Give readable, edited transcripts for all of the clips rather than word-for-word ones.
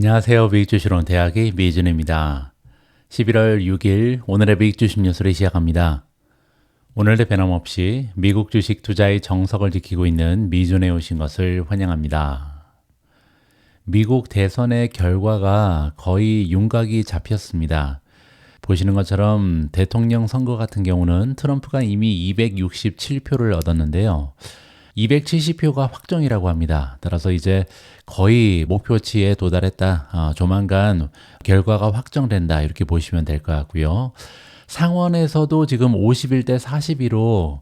안녕하세요. 미국주식론 대학의 미준입니다. 11월 6일 오늘의 미국주식 뉴스를 시작합니다. 오늘도 변함없이 미국 주식 투자의 정석을 지키고 있는 미준에 오신 것을 환영합니다. 미국 대선의 결과가 거의 윤곽이 잡혔습니다. 보시는 것처럼 대통령 선거 같은 경우는 트럼프가 이미 267표를 얻었는데요. 270표가 확정이라고 합니다. 따라서 이제 거의 목표치에 도달했다. 조만간 결과가 확정된다. 이렇게 보시면 될 것 같고요. 상원에서도 지금 51대 42로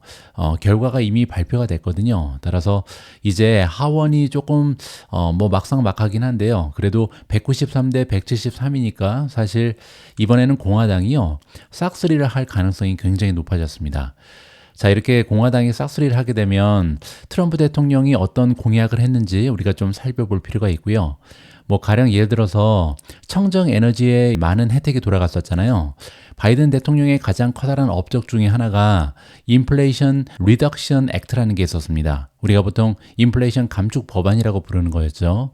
결과가 이미 발표가 됐거든요. 따라서 이제 하원이 조금 막상막하긴 한데요. 그래도 193대 173이니까 사실 이번에는 공화당이요. 싹쓸이를 할 가능성이 굉장히 높아졌습니다. 자, 이렇게 공화당이 싹쓸이를 하게 되면 트럼프 대통령이 어떤 공약을 했는지 우리가 좀 살펴볼 필요가 있고요. 가령 예를 들어서 청정 에너지에 많은 혜택이 돌아갔었잖아요. 바이든 대통령의 가장 커다란 업적 중에 하나가 인플레이션 리덕션 액트라는 게 있었습니다. 우리가 보통 인플레이션 감축 법안이라고 부르는 거였죠.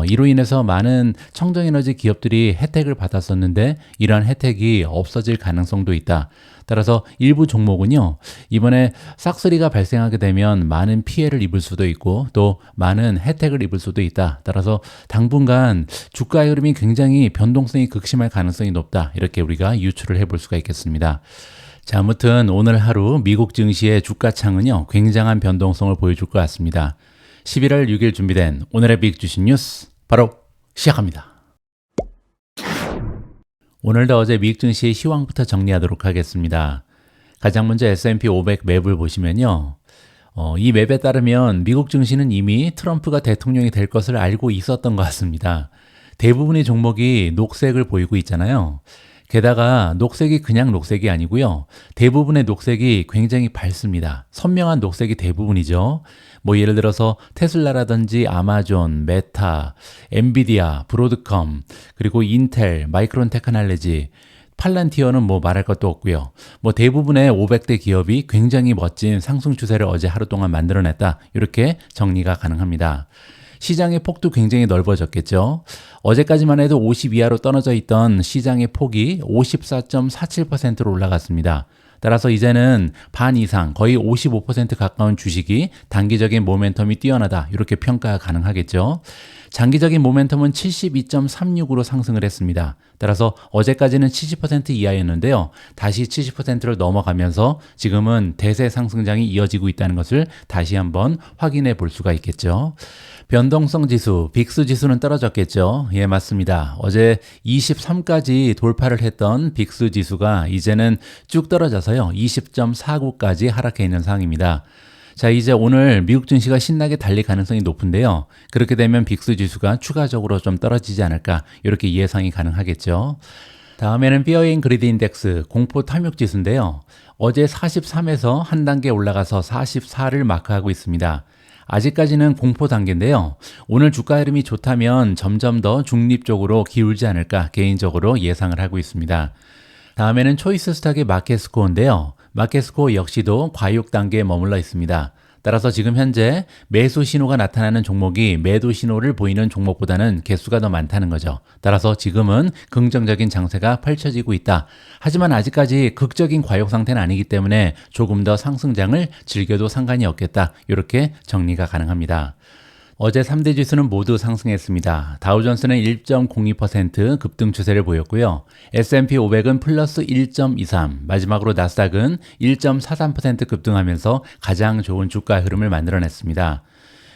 이로 인해서 많은 청정에너지 기업들이 혜택을 받았었는데 이러한 혜택이 없어질 가능성도 있다. 따라서 일부 종목은요, 이번에 싹쓸이가 발생하게 되면 많은 피해를 입을 수도 있고 또 많은 혜택을 입을 수도 있다. 따라서 당분간 주가의 흐름이 굉장히 변동성이 극심할 가능성이 높다. 이렇게 우리가 유추를 해볼 수가 있겠습니다. 자, 아무튼 오늘 하루 미국 증시의 주가창은요, 굉장한 변동성을 보여줄 것 같습니다. 11월 6일 준비된 오늘의 빅 주식 뉴스 바로 시작합니다. 오늘도 어제 미국 증시의 시황부터 정리하도록 하겠습니다. 가장 먼저 S&P 500 맵을 보시면요. 이 맵에 따르면 미국 증시는 이미 트럼프가 대통령이 될 것을 알고 있었던 것 같습니다. 대부분의 종목이 녹색을 보이고 있잖아요. 게다가 녹색이 그냥 녹색이 아니고요. 대부분의 녹색이 굉장히 밝습니다. 선명한 녹색이 대부분이죠. 예를 들어서 테슬라라든지 아마존, 메타, 엔비디아, 브로드컴, 그리고 인텔, 마이크론 테크놀로지, 팔란티어는 말할 것도 없고요. 대부분의 500대 기업이 굉장히 멋진 상승 추세를 어제 하루 동안 만들어냈다. 이렇게 정리가 가능합니다. 시장의 폭도 굉장히 넓어졌겠죠. 어제까지만 해도 50 이하로 떨어져 있던 시장의 폭이 54.47%로 올라갔습니다. 따라서 이제는 반 이상 거의 55% 가까운 주식이 단기적인 모멘텀이 뛰어나다 이렇게 평가가 가능하겠죠. 장기적인 모멘텀은 72.36으로 상승을 했습니다. 따라서 어제까지는 70% 이하였는데요. 다시 70%를 넘어가면서 지금은 대세 상승장이 이어지고 있다는 것을 다시 한번 확인해 볼 수가 있겠죠. 변동성 지수, 빅스 지수는 떨어졌겠죠. 예, 맞습니다. 어제 23까지 돌파를 했던 빅스 지수가 이제는 쭉 떨어져서요. 20.49까지 하락해 있는 상황입니다. 자, 이제 오늘 미국 증시가 신나게 달릴 가능성이 높은데요. 그렇게 되면 빅스 지수가 추가적으로 좀 떨어지지 않을까 이렇게 예상이 가능하겠죠. 다음에는 피어 인 그리드 인덱스 공포 탐욕 지수인데요. 어제 43에서 한 단계 올라가서 44를 마크하고 있습니다. 아직까지는 공포 단계인데요. 오늘 주가 흐름이 좋다면 점점 더 중립적으로 기울지 않을까 개인적으로 예상을 하고 있습니다. 다음에는 초이스 스탁의 마켓 스코어인데요. 마켓 스코어 역시도 과육 단계에 머물러 있습니다. 따라서 지금 현재 매수 신호가 나타나는 종목이 매도 신호를 보이는 종목보다는 개수가 더 많다는 거죠. 따라서 지금은 긍정적인 장세가 펼쳐지고 있다. 하지만 아직까지 극적인 과욕 상태는 아니기 때문에 조금 더 상승장을 즐겨도 상관이 없겠다. 이렇게 정리가 가능합니다. 어제 3대 지수는 모두 상승했습니다. 다우존스는 1.02% 급등 추세를 보였고요. S&P 500은 플러스 1.23, 마지막으로 나스닥은 1.43% 급등하면서 가장 좋은 주가 흐름을 만들어냈습니다.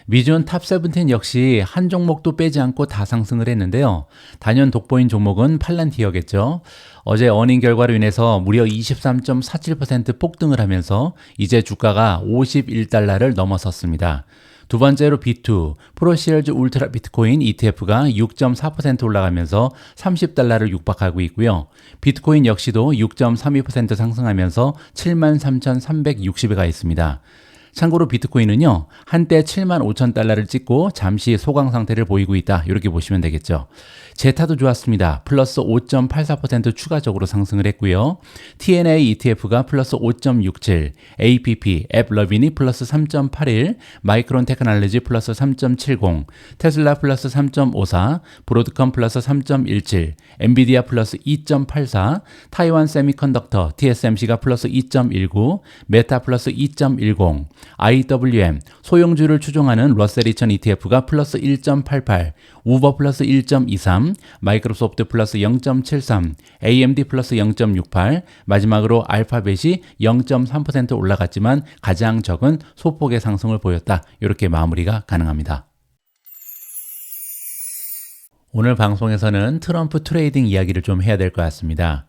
미준 탑 17 역시 한 종목도 빼지 않고 다 상승을 했는데요. 단연 돋보인 종목은 팔란티어겠죠. 어제 어닝 결과로 인해서 무려 23.47% 폭등을 하면서 이제 주가가 51달러를 넘어섰습니다. 두 번째로 B2, 프로시얼즈 울트라 비트코인 ETF가 6.4% 올라가면서 30달러를 육박하고 있고요. 비트코인 역시도 6.32% 상승하면서 73,360에 가 있습니다. 참고로 비트코인은요, 한때 7만 5천 달러를 찍고 잠시 소강 상태를 보이고 있다. 이렇게 보시면 되겠죠. 제타도 좋았습니다. 플러스 5.84% 추가적으로 상승을 했고요. TNA ETF가 플러스 5.67, APP, 앱러빈이 플러스 3.81, 마이크론 테크놀로지 플러스 3.70, 테슬라 플러스 3.54, 브로드컴 플러스 3.17, 엔비디아 플러스 2.84, 타이완 세미컨덕터 TSMC가 플러스 2.19, 메타 플러스 2.10, IWM 소형주를 추종하는 러셀 2000 ETF가 플러스 1.88, 우버 플러스 1.23, 마이크로소프트 플러스 0.73, AMD 플러스 0.68, 마지막으로 알파벳이 0.3% 올라갔지만 가장 적은 소폭의 상승을 보였다. 이렇게 마무리가 가능합니다. 오늘 방송에서는 트럼프 트레이딩 이야기를 좀 해야 될 것 같습니다.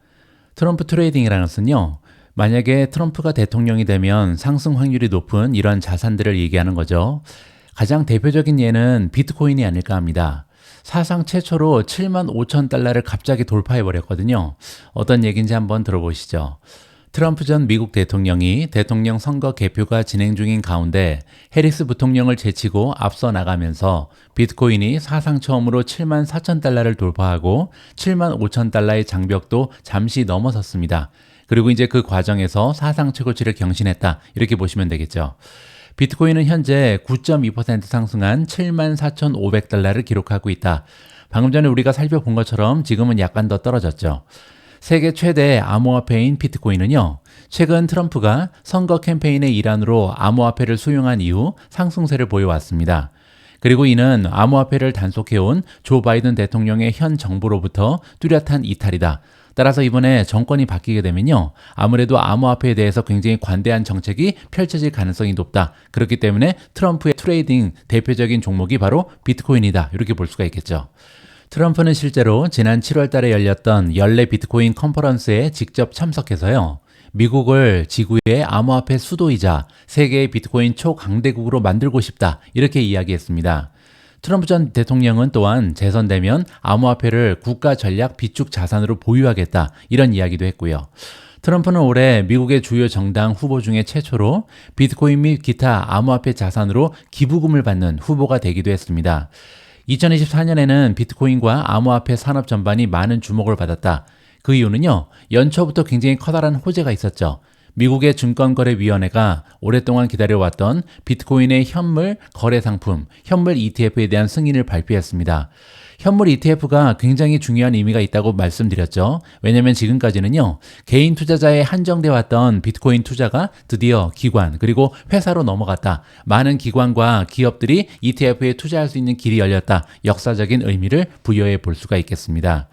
트럼프 트레이딩이라는 것은요, 만약에 트럼프가 대통령이 되면 상승 확률이 높은 이런 자산들을 얘기하는 거죠. 가장 대표적인 예는 비트코인이 아닐까 합니다. 사상 최초로 7만 5천 달러를 갑자기 돌파해 버렸거든요. 어떤 얘기인지 한번 들어보시죠. 트럼프 전 미국 대통령이 대통령 선거 개표가 진행 중인 가운데 해리스 부통령을 제치고 앞서 나가면서 비트코인이 사상 처음으로 7만 4천 달러를 돌파하고 7만 5천 달러의 장벽도 잠시 넘어섰습니다. 그리고 이제 그 과정에서 사상 최고치를 경신했다. 이렇게 보시면 되겠죠. 비트코인은 현재 9.2% 상승한 7만 4,500달러를 기록하고 있다. 방금 전에 우리가 살펴본 것처럼 지금은 약간 더 떨어졌죠. 세계 최대 암호화폐인 비트코인은요, 최근 트럼프가 선거 캠페인의 일환으로 암호화폐를 수용한 이후 상승세를 보여왔습니다. 그리고 이는 암호화폐를 단속해온 조 바이든 대통령의 현 정부로부터 뚜렷한 이탈이다. 따라서 이번에 정권이 바뀌게 되면요, 아무래도 암호화폐에 대해서 굉장히 관대한 정책이 펼쳐질 가능성이 높다. 그렇기 때문에 트럼프의 트레이딩 대표적인 종목이 바로 비트코인이다. 이렇게 볼 수가 있겠죠. 트럼프는 실제로 지난 7월 달에 열렸던 연례 비트코인 컨퍼런스에 직접 참석해서요, 미국을 지구의 암호화폐 수도이자 세계의 비트코인 초강대국으로 만들고 싶다. 이렇게 이야기했습니다. 트럼프 전 대통령은 또한 재선되면 암호화폐를 국가 전략 비축 자산으로 보유하겠다. 이런 이야기도 했고요. 트럼프는 올해 미국의 주요 정당 후보 중에 최초로 비트코인 및 기타 암호화폐 자산으로 기부금을 받는 후보가 되기도 했습니다. 2024년에는 비트코인과 암호화폐 산업 전반이 많은 주목을 받았다. 그 이유는요, 연초부터 굉장히 커다란 호재가 있었죠. 미국의 증권거래위원회가 오랫동안 기다려왔던 비트코인의 현물 거래 상품, 현물 ETF에 대한 승인을 발표했습니다. 현물 ETF가 굉장히 중요한 의미가 있다고 말씀드렸죠. 왜냐하면 지금까지는요, 개인 투자자에 한정돼 왔던 비트코인 투자가 드디어 기관 그리고 회사로 넘어갔다. 많은 기관과 기업들이 ETF에 투자할 수 있는 길이 열렸다. 역사적인 의미를 부여해 볼 수가 있겠습니다.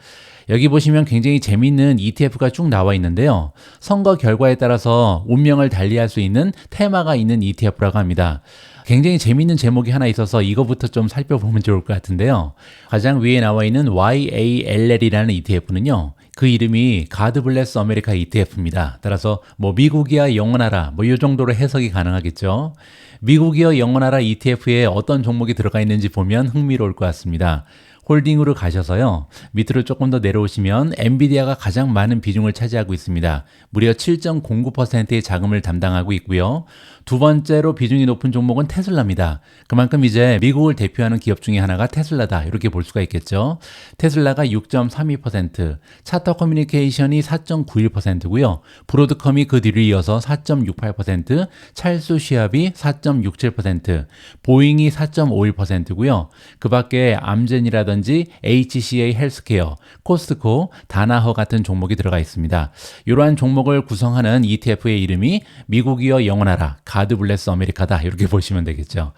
여기 보시면 굉장히 재미있는 ETF가 쭉 나와 있는데요. 선거 결과에 따라서 운명을 달리할 수 있는 테마가 있는 ETF라고 합니다. 굉장히 재미있는 제목이 하나 있어서 이거부터 좀 살펴보면 좋을 것 같은데요. 가장 위에 나와 있는 YALL이라는 ETF는요, 그 이름이 God Bless America ETF입니다. 따라서 미국이야 영원하라, 이 정도로 해석이 가능하겠죠. 미국이야 영원하라 ETF에 어떤 종목이 들어가 있는지 보면 흥미로울 것 같습니다. 홀딩으로 가셔서요, 밑으로 조금 더 내려오시면 엔비디아가 가장 많은 비중을 차지하고 있습니다. 무려 7.09%의 자금을 담당하고 있고요. 두 번째로 비중이 높은 종목은 테슬라입니다. 그만큼 이제 미국을 대표하는 기업 중에 하나가 테슬라다. 이렇게 볼 수가 있겠죠. 테슬라가 6.32%, 차터 커뮤니케이션이 4.91%고요. 브로드컴이 그 뒤를 이어서 4.68%, 찰스 시합이 4.67%, 보잉이 4.51%고요. 그 밖에 암젠이라든지 HCA 헬스케어, 코스트코, 다나허 같은 종목이 들어가 있습니다. 이러한 종목을 구성하는 ETF의 이름이 미국이여 영원하라, 가드 블레스 아메리카다. 이렇게 보시면 되겠죠.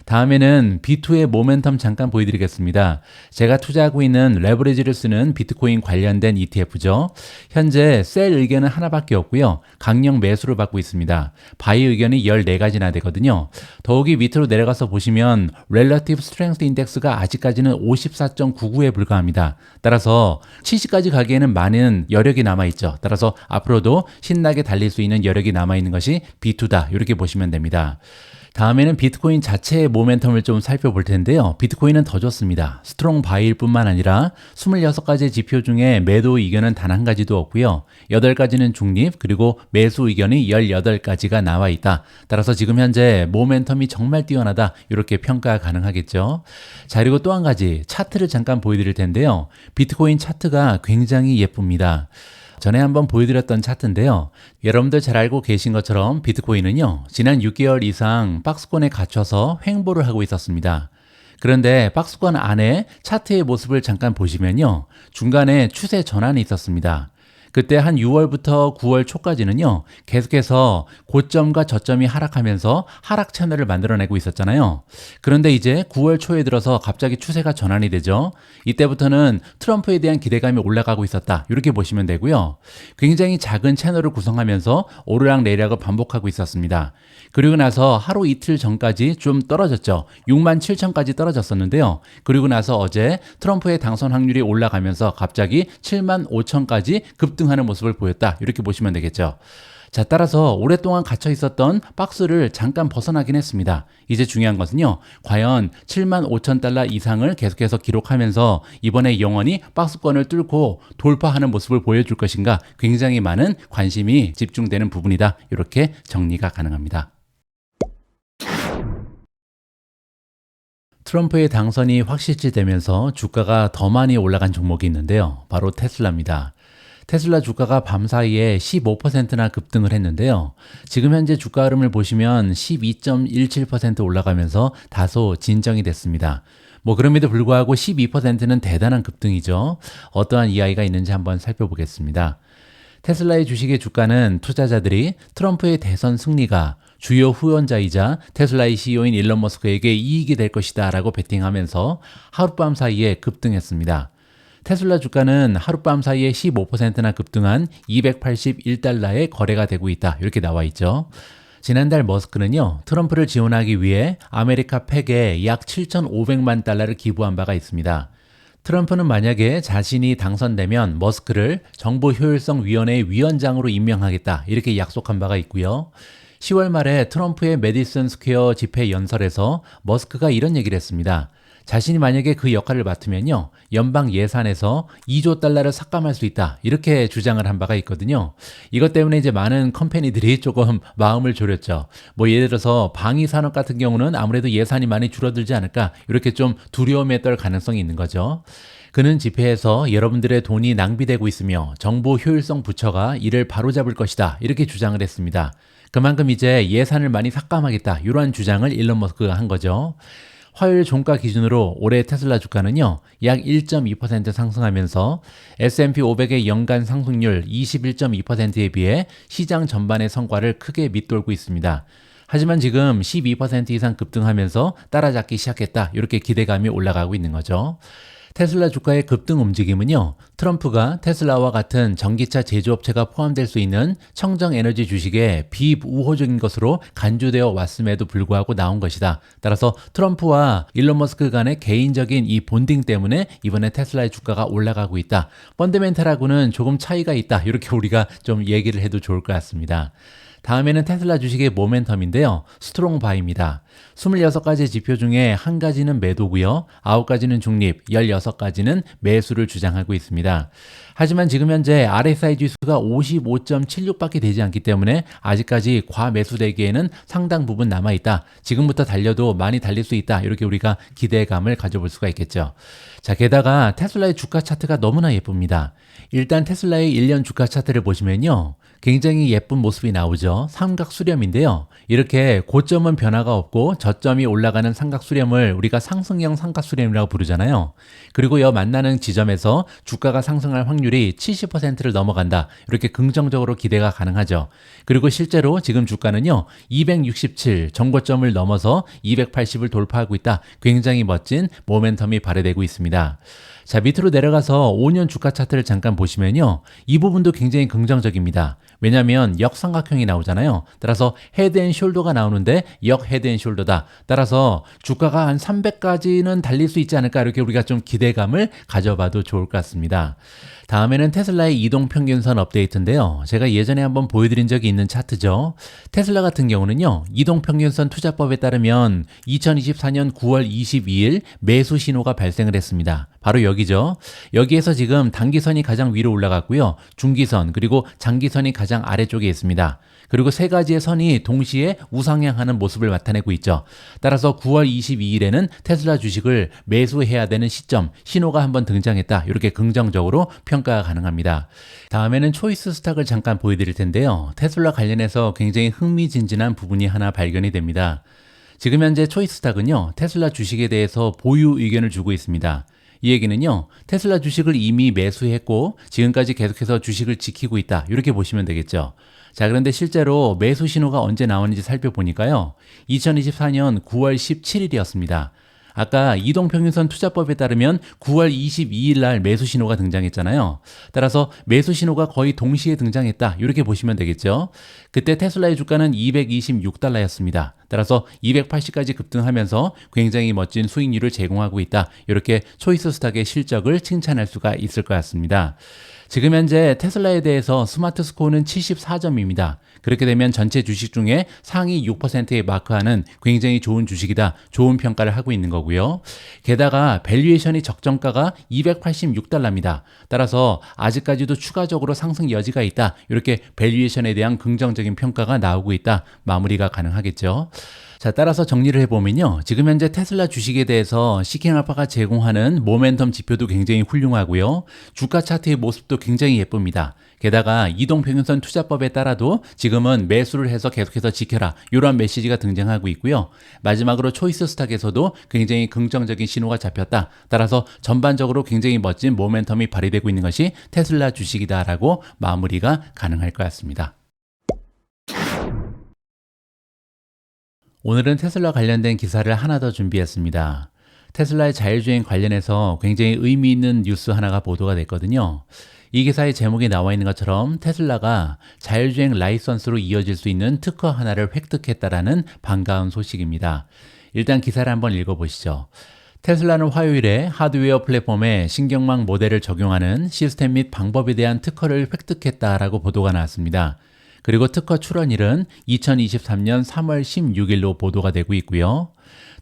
다음에는 B2의 모멘텀 잠깐 보여드리겠습니다. 제가 투자하고 있는 레버리지를 쓰는 비트코인 관련된 ETF죠. 현재 셀 의견은 하나밖에 없고요. 강력 매수를 받고 있습니다. 바이 의견이 14가지나 되거든요. 더욱이 밑으로 내려가서 보시면 Relative Strength Index가 아직까지는 54.99에 불과합니다. 따라서 70까지 가기에는 많은 여력이 남아있죠. 따라서 앞으로도 신나게 달릴 수 있는 여력이 남아있는 것이 B2다. 이렇게 보시면 됩니다. 다음에는 비트코인 자체의 모멘텀을 좀 살펴볼 텐데요. 비트코인은 더 좋습니다. 스트롱 바이일 뿐만 아니라 26가지 지표 중에 매도 의견은 단 한 가지도 없고요. 8가지는 중립, 그리고 매수 의견이 18가지가 나와 있다. 따라서 지금 현재 모멘텀이 정말 뛰어나다, 이렇게 평가 가능하겠죠. 자, 그리고 또 한 가지 차트를 잠깐 보여드릴 텐데요. 비트코인 차트가 굉장히 예쁩니다. 전에 한번 보여드렸던 차트인데요. 여러분들 잘 알고 계신 것처럼 비트코인은요, 지난 6개월 이상 박스권에 갇혀서 횡보를 하고 있었습니다. 그런데 박스권 안에 차트의 모습을 잠깐 보시면요, 중간에 추세 전환이 있었습니다. 그때 한 6월부터 9월 초까지는요, 계속해서 고점과 저점이 하락하면서 하락 채널을 만들어내고 있었잖아요. 그런데 이제 9월 초에 들어서 갑자기 추세가 전환이 되죠. 이때부터는 트럼프에 대한 기대감이 올라가고 있었다, 이렇게 보시면 되고요. 굉장히 작은 채널을 구성하면서 오르락 내리락을 반복하고 있었습니다. 그리고 나서 하루 이틀 전까지 좀 떨어졌죠. 6만 7천까지 떨어졌었는데요. 그리고 나서 어제 트럼프의 당선 확률이 올라가면서 갑자기 7만 5천까지 급등하는 모습을 보였다, 이렇게 보시면 되겠죠. 자, 따라서 오랫동안 갇혀 있었던 박스를 잠깐 벗어나긴 했습니다. 이제 중요한 것은요, 과연 7만 5천 달러 이상을 계속해서 기록하면서 이번에 영원히 박스권을 뚫고 돌파하는 모습을 보여줄 것인가, 굉장히 많은 관심이 집중되는 부분이다, 이렇게 정리가 가능합니다. 트럼프의 당선이 확실시되면서 주가가 더 많이 올라간 종목이 있는데요. 바로 테슬라입니다. 테슬라 주가가 밤사이에 15%나 급등을 했는데요. 지금 현재 주가 흐름을 보시면 12.17% 올라가면서 다소 진정이 됐습니다. 그럼에도 불구하고 12%는 대단한 급등이죠. 어떠한 이야기가 있는지 한번 살펴보겠습니다. 테슬라의 주식의 주가는 투자자들이 트럼프의 대선 승리가 주요 후원자이자 테슬라의 CEO인 일론 머스크에게 이익이 될 것이다 라고 베팅하면서 하룻밤 사이에 급등했습니다. 테슬라 주가는 하룻밤 사이에 15%나 급등한 281달러에 거래가 되고 있다, 이렇게 나와 있죠. 지난달 머스크는요, 트럼프를 지원하기 위해 아메리카 팩에 약 7,500만 달러를 기부한 바가 있습니다. 트럼프는 만약에 자신이 당선되면 머스크를 정보효율성위원회 위원장으로 임명하겠다, 이렇게 약속한 바가 있고요. 10월 말에 트럼프의 메디슨 스퀘어 집회 연설에서 머스크가 이런 얘기를 했습니다. 자신이 만약에 그 역할을 맡으면요, 연방 예산에서 2조 달러를 삭감할 수 있다, 이렇게 주장을 한 바가 있거든요. 이것 때문에 이제 많은 컴퍼니들이 조금 마음을 졸였죠. 예를 들어서 방위 산업 같은 경우는 아무래도 예산이 많이 줄어들지 않을까, 이렇게 좀 두려움에 떨 가능성이 있는 거죠. 그는 집회에서 여러분들의 돈이 낭비되고 있으며 정보 효율성 부처가 이를 바로잡을 것이다, 이렇게 주장을 했습니다. 그만큼 이제 예산을 많이 삭감하겠다, 이러한 주장을 일론 머스크가 한 거죠. 화요일 종가 기준으로 올해 테슬라 주가는요, 약 1.2% 상승하면서 S&P 500의 연간 상승률 21.2%에 비해 시장 전반의 성과를 크게 밑돌고 있습니다. 하지만 지금 12% 이상 급등하면서 따라잡기 시작했다, 이렇게 기대감이 올라가고 있는 거죠. 테슬라 주가의 급등 움직임은요, 트럼프가 테슬라와 같은 전기차 제조업체가 포함될 수 있는 청정에너지 주식에 비우호적인 것으로 간주되어 왔음에도 불구하고 나온 것이다. 따라서 트럼프와 일론 머스크 간의 개인적인 이 본딩 때문에 이번에 테슬라의 주가가 올라가고 있다. 펀더멘탈하고는 조금 차이가 있다, 이렇게 우리가 좀 얘기를 해도 좋을 것 같습니다. 다음에는 테슬라 주식의 모멘텀인데요. 스트롱 바이입니다. 26가지 지표 중에 한 가지는 매도고요. 9가지는 중립, 16가지는 매수를 주장하고 있습니다. 하지만 지금 현재 RSI 지수가 55.76밖에 되지 않기 때문에 아직까지 과매수되기에는 상당 부분 남아있다. 지금부터 달려도 많이 달릴 수 있다, 이렇게 우리가 기대감을 가져볼 수가 있겠죠. 자, 게다가 테슬라의 주가 차트가 너무나 예쁩니다. 일단 테슬라의 1년 주가 차트를 보시면요, 굉장히 예쁜 모습이 나오죠. 삼각수렴인데요. 이렇게 고점은 변화가 없고 저점이 올라가는 삼각수렴을 우리가 상승형 삼각수렴이라고 부르잖아요. 그리고 이 만나는 지점에서 주가가 상승할 확률이 70%를 넘어간다, 이렇게 긍정적으로 기대가 가능하죠. 그리고 실제로 지금 주가는요, 267 정고점을 넘어서 280을 돌파하고 있다. 굉장히 멋진 모멘텀이 발휘되고 있습니다. 자, 밑으로 내려가서 5년 주가 차트를 잠깐 보시면요, 이 부분도 굉장히 긍정적입니다. 왜냐하면 역삼각형이 나오잖아요. 따라서 헤드 앤 숄더가 나오는데 역 헤드 앤 숄더다. 따라서 주가가 한 300까지는 달릴 수 있지 않을까, 이렇게 우리가 좀 기대감을 가져봐도 좋을 것 같습니다. 다음에는 테슬라의 이동평균선 업데이트인데요. 제가 예전에 한번 보여드린 적이 있는 차트죠. 테슬라 같은 경우는요, 이동평균선 투자법에 따르면 2024년 9월 22일 매수 신호가 발생을 했습니다. 바로 여기죠. 여기에서 지금 단기선이 가장 위로 올라갔고요. 중기선 그리고 장기선이 가장 아래쪽에 있습니다. 그리고 세 가지의 선이 동시에 우상향하는 모습을 나타내고 있죠. 따라서 9월 22일에는 테슬라 주식을 매수해야 되는 시점, 신호가 한번 등장했다. 이렇게 긍정적으로 평가가 가능합니다. 다음에는 초이스 스탁을 잠깐 보여드릴 텐데요. 테슬라 관련해서 굉장히 흥미진진한 부분이 하나 발견이 됩니다. 지금 현재 초이스 스탁은요, 테슬라 주식에 대해서 보유 의견을 주고 있습니다. 이 얘기는요, 테슬라 주식을 이미 매수했고 지금까지 계속해서 주식을 지키고 있다, 이렇게 보시면 되겠죠. 자, 그런데 실제로 매수 신호가 언제 나오는지 살펴보니까요, 2024년 9월 17일이었습니다. 아까 이동평균선 투자법에 따르면 9월 22일 날 매수 신호가 등장했잖아요. 따라서 매수 신호가 거의 동시에 등장했다, 이렇게 보시면 되겠죠. 그때 테슬라의 주가는 226달러였습니다. 따라서 280까지 급등하면서 굉장히 멋진 수익률을 제공하고 있다, 이렇게 초이스 스탁의 실적을 칭찬할 수가 있을 것 같습니다. 지금 현재 테슬라에 대해서 스마트 스코어는 74점입니다. 그렇게 되면 전체 주식 중에 상위 6%에 마크하는 굉장히 좋은 주식이다, 좋은 평가를 하고 있는 거고요. 게다가 밸류에이션이 적정가가 286달러입니다. 따라서 아직까지도 추가적으로 상승 여지가 있다, 이렇게 밸류에이션에 대한 긍정적인 평가가 나오고 있다, 마무리가 가능하겠죠. 자, 따라서 정리를 해보면요, 지금 현재 테슬라 주식에 대해서 시킹알파가 제공하는 모멘텀 지표도 굉장히 훌륭하고요, 주가 차트의 모습도 굉장히 예쁩니다. 게다가 이동평균선 투자법에 따라도 지금은 매수를 해서 계속해서 지켜라, 이러한 메시지가 등장하고 있고요. 마지막으로 초이스 스탁에서도 굉장히 긍정적인 신호가 잡혔다. 따라서 전반적으로 굉장히 멋진 모멘텀이 발휘되고 있는 것이 테슬라 주식이다라고 마무리가 가능할 것 같습니다. 오늘은 테슬라 관련된 기사를 하나 더 준비했습니다. 테슬라의 자율주행 관련해서 굉장히 의미 있는 뉴스 하나가 보도가 됐거든요. 이 기사의 제목에 나와 있는 것처럼 테슬라가 자율주행 라이선스로 이어질 수 있는 특허 하나를 획득했다라는 반가운 소식입니다. 일단 기사를 한번 읽어보시죠. 테슬라는 화요일에 하드웨어 플랫폼에 신경망 모델을 적용하는 시스템 및 방법에 대한 특허를 획득했다라고 보도가 나왔습니다. 그리고 특허 출원일은 2023년 3월 16일로 보도가 되고 있고요.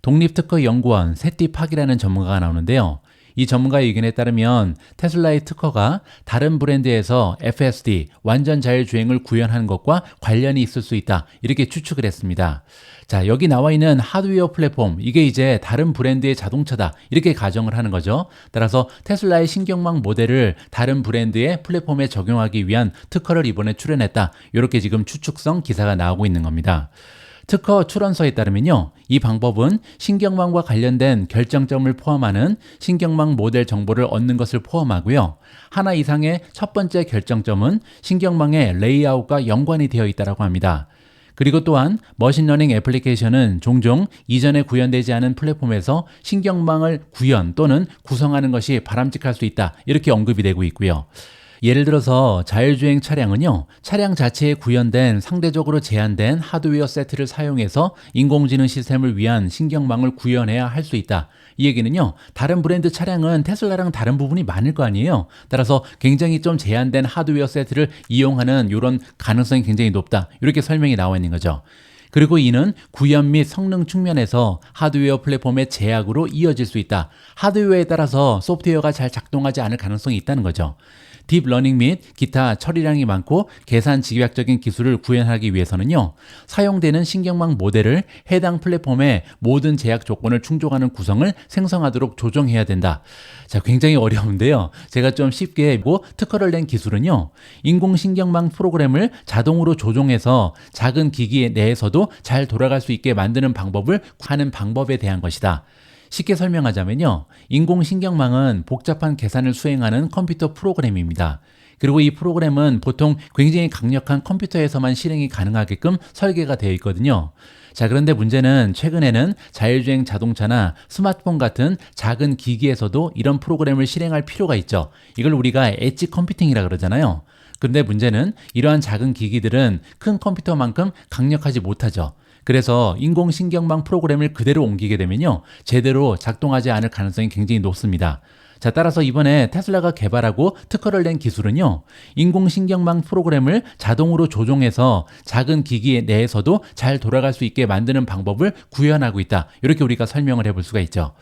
독립특허연구원 세티팍이라는 전문가가 나오는데요. 이 전문가의 의견에 따르면 테슬라의 특허가 다른 브랜드에서 FSD, 완전 자율주행을 구현하는 것과 관련이 있을 수 있다, 이렇게 추측을 했습니다. 자, 여기 나와 있는 하드웨어 플랫폼, 이게 이제 다른 브랜드의 자동차다, 이렇게 가정을 하는 거죠. 따라서 테슬라의 신경망 모델을 다른 브랜드의 플랫폼에 적용하기 위한 특허를 이번에 출원했다, 이렇게 지금 추측성 기사가 나오고 있는 겁니다. 특허 출원서에 따르면요, 이 방법은 신경망과 관련된 결정점을 포함하는 신경망 모델 정보를 얻는 것을 포함하고요. 하나 이상의 첫 번째 결정점은 신경망의 레이아웃과 연관이 되어 있다고 합니다. 그리고 또한 머신러닝 애플리케이션은 종종 이전에 구현되지 않은 플랫폼에서 신경망을 구현 또는 구성하는 것이 바람직할 수 있다, 이렇게 언급이 되고 있고요. 예를 들어서 자율주행 차량은요, 차량 자체에 구현된 상대적으로 제한된 하드웨어 세트를 사용해서 인공지능 시스템을 위한 신경망을 구현해야 할 수 있다. 이 얘기는요, 다른 브랜드 차량은 테슬라랑 다른 부분이 많을 거 아니에요. 따라서 굉장히 좀 제한된 하드웨어 세트를 이용하는 이런 가능성이 굉장히 높다, 이렇게 설명이 나와 있는 거죠. 그리고 이는 구현 및 성능 측면에서 하드웨어 플랫폼의 제약으로 이어질 수 있다. 하드웨어에 따라서 소프트웨어가 잘 작동하지 않을 가능성이 있다는 거죠. 딥러닝 및 기타 처리량이 많고 계산 집약적인 기술을 구현하기 위해서는요, 사용되는 신경망 모델을 해당 플랫폼의 모든 제약 조건을 충족하는 구성을 생성하도록 조정해야 된다. 자, 굉장히 어려운데요, 제가 좀 쉽게 특허를 낸 기술은요, 인공신경망 프로그램을 자동으로 조종해서 작은 기기 내에서도 잘 돌아갈 수 있게 만드는 방법을 하는 방법에 대한 것이다. 쉽게 설명하자면요, 인공신경망은 복잡한 계산을 수행하는 컴퓨터 프로그램입니다. 그리고 이 프로그램은 보통 굉장히 강력한 컴퓨터에서만 실행이 가능하게끔 설계가 되어 있거든요. 자, 그런데 문제는 최근에는 자율주행 자동차나 스마트폰 같은 작은 기기에서도 이런 프로그램을 실행할 필요가 있죠. 이걸 우리가 엣지 컴퓨팅이라 그러잖아요. 그런데 문제는 이러한 작은 기기들은 큰 컴퓨터만큼 강력하지 못하죠. 그래서 인공신경망 프로그램을 그대로 옮기게 되면요, 제대로 작동하지 않을 가능성이 굉장히 높습니다. 자, 따라서 이번에 테슬라가 개발하고 특허를 낸 기술은요, 인공신경망 프로그램을 자동으로 조종해서 작은 기기 내에서도 잘 돌아갈 수 있게 만드는 방법을 구현하고 있다. 이렇게 우리가 설명을 해볼 수가 있죠.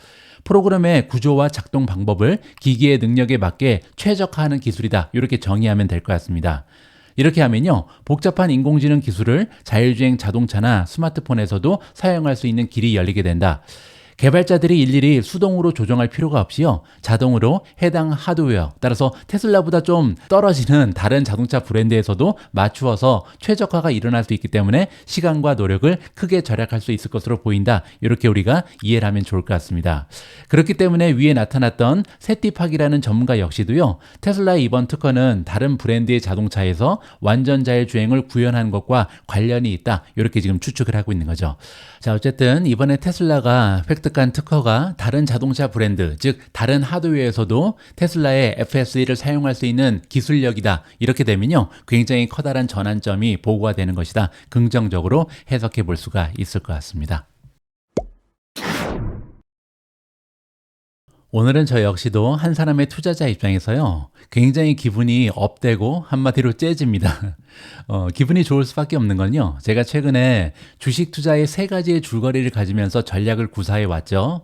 프로그램의 구조와 작동 방법을 기기의 능력에 맞게 최적화하는 기술이다. 이렇게 정의하면 될 것 같습니다. 이렇게 하면요, 복잡한 인공지능 기술을 자율주행 자동차나 스마트폰에서도 사용할 수 있는 길이 열리게 된다. 개발자들이 일일이 수동으로 조정할 필요가 없이요, 자동으로 해당 하드웨어, 따라서 테슬라보다 좀 떨어지는 다른 자동차 브랜드에서도 맞추어서 최적화가 일어날 수 있기 때문에 시간과 노력을 크게 절약할 수 있을 것으로 보인다. 이렇게 우리가 이해를 하면 좋을 것 같습니다. 그렇기 때문에 위에 나타났던 세티팍이라는 전문가 역시도요, 테슬라의 이번 특허는 다른 브랜드의 자동차에서 완전 자율주행을 구현하는 것과 관련이 있다. 이렇게 지금 추측을 하고 있는 거죠. 자, 어쨌든 이번에 테슬라가 획득한 특허가 다른 자동차 브랜드, 즉 다른 하드웨어에서도 테슬라의 FSD를 사용할 수 있는 기술력이다. 이렇게 되면요, 굉장히 커다란 전환점이 보고가 되는 것이다. 긍정적으로 해석해 볼 수가 있을 것 같습니다. 오늘은 저 역시도 한 사람의 투자자 입장에서요, 굉장히 기분이 업되고 한마디로 째집니다. 기분이 좋을 수밖에 없는 건요, 제가 최근에 주식 투자의 세 가지의 줄거리를 가지면서 전략을 구사해 왔죠.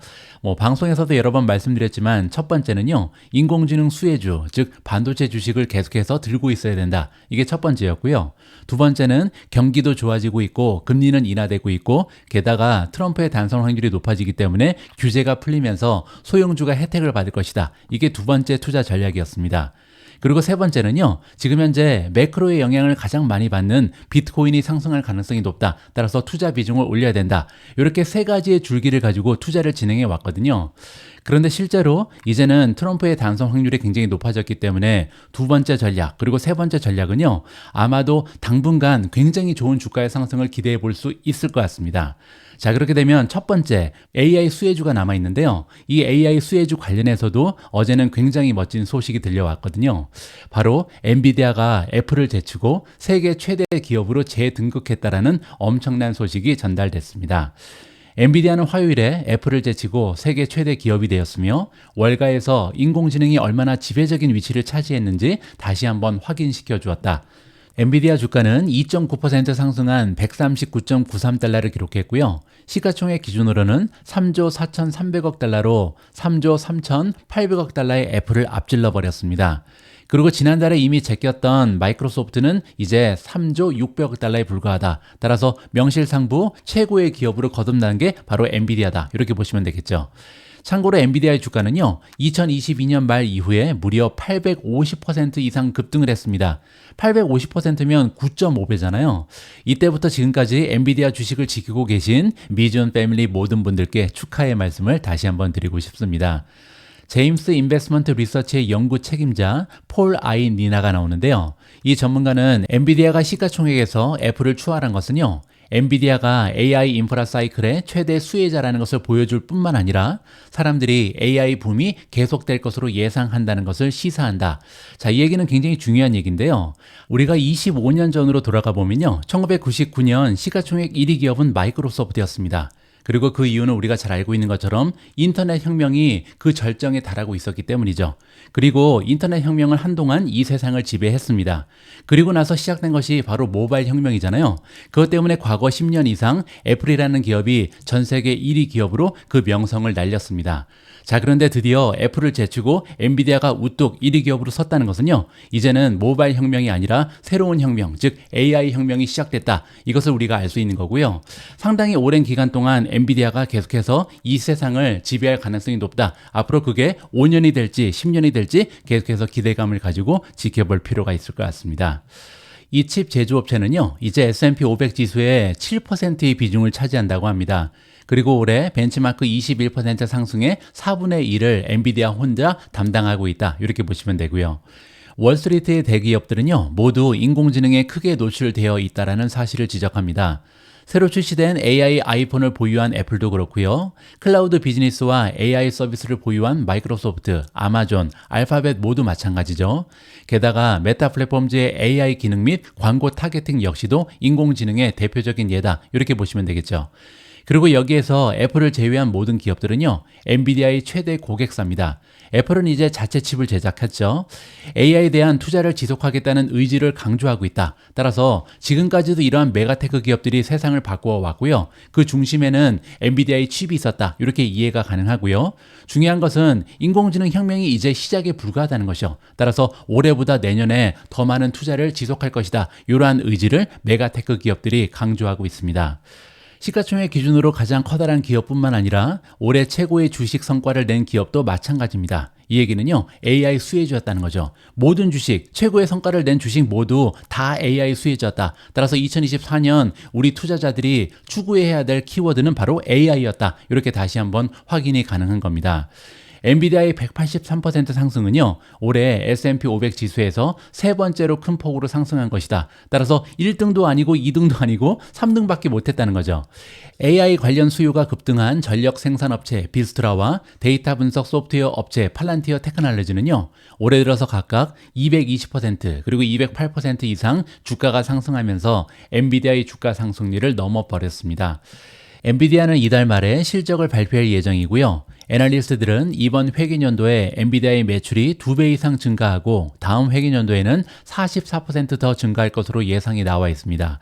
방송에서도 여러 번 말씀드렸지만 첫 번째는요, 인공지능 수혜주, 즉 반도체 주식을 계속해서 들고 있어야 된다. 이게 첫 번째였고요. 두 번째는 경기도 좋아지고 있고 금리는 인하되고 있고 게다가 트럼프의 당선 확률이 높아지기 때문에 규제가 풀리면서 소형주가 혜택을 받을 것이다. 이게 두 번째 투자 전략이었습니다. 그리고 세 번째는요, 지금 현재 매크로의 영향을 가장 많이 받는 비트코인이 상승할 가능성이 높다. 따라서 투자 비중을 올려야 된다. 이렇게 세 가지의 줄기를 가지고 투자를 진행해 왔거든요. 그런데 실제로 이제는 트럼프의 당선 확률이 굉장히 높아졌기 때문에 두 번째 전략, 그리고 세 번째 전략은요, 아마도 당분간 굉장히 좋은 주가의 상승을 기대해 볼 수 있을 것 같습니다. 자, 그렇게 되면 첫 번째 AI 수혜주가 남아 있는데요. 이 AI 수혜주 관련해서도 어제는 굉장히 멋진 소식이 들려왔거든요. 바로 엔비디아가 애플을 제치고 세계 최대 기업으로 재등극했다라는 엄청난 소식이 전달됐습니다. 엔비디아는 화요일에 애플을 제치고 세계 최대 기업이 되었으며 월가에서 인공지능이 얼마나 지배적인 위치를 차지했는지 다시 한번 확인시켜 주었다. 엔비디아 주가는 2.9% 상승한 139.93달러를 기록했고요. 시가총액 기준으로는 3조 4,300억 달러로 3조 3,800억 달러의 애플을 앞질러 버렸습니다. 그리고 지난달에 이미 제꼈던 마이크로소프트는 이제 3조 600억 달러에 불과하다. 따라서 명실상부 최고의 기업으로 거듭난 게 바로 엔비디아다. 이렇게 보시면 되겠죠. 참고로 엔비디아의 주가는요, 2022년 말 이후에 무려 850% 이상 급등을 했습니다. 850%면 9.5배잖아요. 이때부터 지금까지 엔비디아 주식을 지키고 계신 미즈온 패밀리 모든 분들께 축하의 말씀을 다시 한번 드리고 싶습니다. 제임스 인베스먼트 리서치의 연구 책임자 폴 아이 니나가 나오는데요. 이 전문가는 엔비디아가 시가총액에서 애플을 추월한 것은요, 엔비디아가 AI 인프라 사이클의 최대 수혜자라는 것을 보여줄 뿐만 아니라 사람들이 AI 붐이 계속될 것으로 예상한다는 것을 시사한다. 자, 이 얘기는 굉장히 중요한 얘기인데요. 우리가 25년 전으로 돌아가 보면요, 1999년 시가총액 1위 기업은 마이크로소프트였습니다. 그리고 그 이유는 우리가 잘 알고 있는 것처럼 인터넷 혁명이 그 절정에 달하고 있었기 때문이죠. 그리고 인터넷 혁명은 한동안 이 세상을 지배했습니다. 그리고 나서 시작된 것이 바로 모바일 혁명이잖아요. 그것 때문에 과거 10년 이상 애플이라는 기업이 전 세계 1위 기업으로 그 명성을 날렸습니다. 자, 그런데 드디어 애플을 제치고 엔비디아가 우뚝 1위 기업으로 섰다는 것은요, 이제는 모바일 혁명이 아니라 새로운 혁명, 즉 AI 혁명이 시작됐다. 이것을 우리가 알 수 있는 거고요. 상당히 오랜 기간 동안 엔비디아가 계속해서 이 세상을 지배할 가능성이 높다. 앞으로 그게 5년이 될지 10년이 될지 계속해서 기대감을 가지고 지켜볼 필요가 있을 것 같습니다. 이 칩 제조업체는요, 이제 S&P 500 지수의 7%의 비중을 차지한다고 합니다. 그리고 올해 벤치마크 21% 상승의 4분의 1을 엔비디아 혼자 담당하고 있다. 이렇게 보시면 되고요. 월스트리트의 대기업들은요, 모두 인공지능에 크게 노출되어 있다는 사실을 지적합니다. 새로 출시된 AI 아이폰을 보유한 애플도 그렇고요. 클라우드 비즈니스와 AI 서비스를 보유한 마이크로소프트, 아마존, 알파벳 모두 마찬가지죠. 게다가 메타 플랫폼즈의 AI 기능 및 광고 타겟팅 역시도 인공지능의 대표적인 예다. 이렇게 보시면 되겠죠. 그리고 여기에서 애플을 제외한 모든 기업들은요, 엔비디아의 최대 고객사입니다. 애플은 이제 자체 칩을 제작했죠. AI에 대한 투자를 지속하겠다는 의지를 강조하고 있다. 따라서 지금까지도 이러한 메가테크 기업들이 세상을 바꾸어 왔고요. 그 중심에는 엔비디아의 칩이 있었다. 이렇게 이해가 가능하고요. 중요한 것은 인공지능 혁명이 이제 시작에 불과하다는 것이죠. 따라서 올해보다 내년에 더 많은 투자를 지속할 것이다. 이러한 의지를 메가테크 기업들이 강조하고 있습니다. 시가총액 기준으로 가장 커다란 기업뿐만 아니라 올해 최고의 주식 성과를 낸 기업도 마찬가지입니다. 이 얘기는요, AI 수혜주였다는 거죠. 모든 주식, 최고의 성과를 낸 주식 모두 다 AI 수혜주였다. 따라서 2024년 우리 투자자들이 추구해야 될 키워드는 바로 AI였다. 이렇게 다시 한번 확인이 가능한 겁니다. 엔비디아의 183% 상승은요, 올해 S&P 500 지수에서 세 번째로 큰 폭으로 상승한 것이다. 따라서 1등도 아니고 2등도 아니고 3등밖에 못했다는 거죠. AI 관련 수요가 급등한 전력 생산업체 비스트라와 데이터 분석 소프트웨어 업체 팔란티어 테크놀로지는요, 올해 들어서 각각 220% 그리고 208% 이상 주가가 상승하면서 엔비디아의 주가 상승률을 넘어버렸습니다. 엔비디아는 이달 말에 실적을 발표할 예정이고요. 애널리스트들은 이번 회계연도에 엔비디아의 매출이 2배 이상 증가하고 다음 회계연도에는 44% 더 증가할 것으로 예상이 나와 있습니다.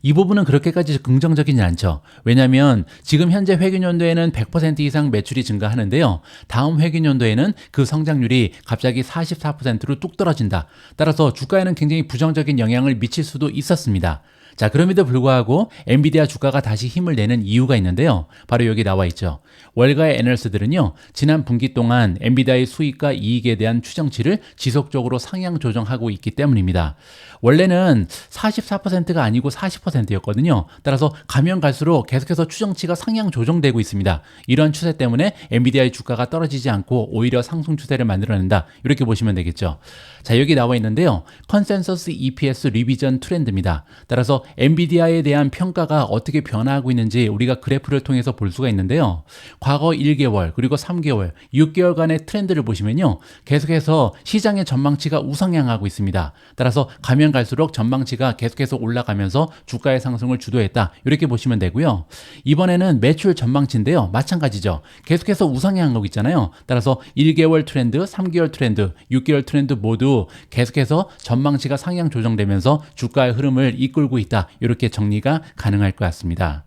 이 부분은 그렇게까지 긍정적이지 않죠. 왜냐하면 지금 현재 회계연도에는 100% 이상 매출이 증가하는데요. 다음 회계연도에는 그 성장률이 갑자기 44%로 뚝 떨어진다. 따라서 주가에는 굉장히 부정적인 영향을 미칠 수도 있었습니다. 자, 그럼에도 불구하고 엔비디아 주가가 다시 힘을 내는 이유가 있는데요. 바로 여기 나와 있죠. 월가의 애널리스트들은요, 지난 분기 동안 엔비디아의 수익과 이익에 대한 추정치를 지속적으로 상향 조정하고 있기 때문입니다. 원래는 44%가 아니고 40%였거든요. 따라서 가면 갈수록 계속해서 추정치가 상향 조정되고 있습니다. 이런 추세 때문에 엔비디아의 주가가 떨어지지 않고 오히려 상승 추세를 만들어낸다. 이렇게 보시면 되겠죠. 자, 여기 나와 있는데요. 컨센서스 EPS 리비전 트렌드입니다. 따라서 엔비디아에 대한 평가가 어떻게 변화하고 있는지 우리가 그래프를 통해서 볼 수가 있는데요. 과거 1개월 그리고 3개월, 6개월간의 트렌드를 보시면요, 계속해서 시장의 전망치가 우상향하고 있습니다. 따라서 가면 갈수록 전망치가 계속해서 올라가면서 주가의 상승을 주도했다. 이렇게 보시면 되고요. 이번에는 매출 전망치인데요. 마찬가지죠. 계속해서 우상향하고 있잖아요. 따라서 1개월 트렌드, 3개월 트렌드, 6개월 트렌드 모두 계속해서 전망치가 상향 조정되면서 주가의 흐름을 이끌고 있다. 이렇게 정리가 가능할 것 같습니다.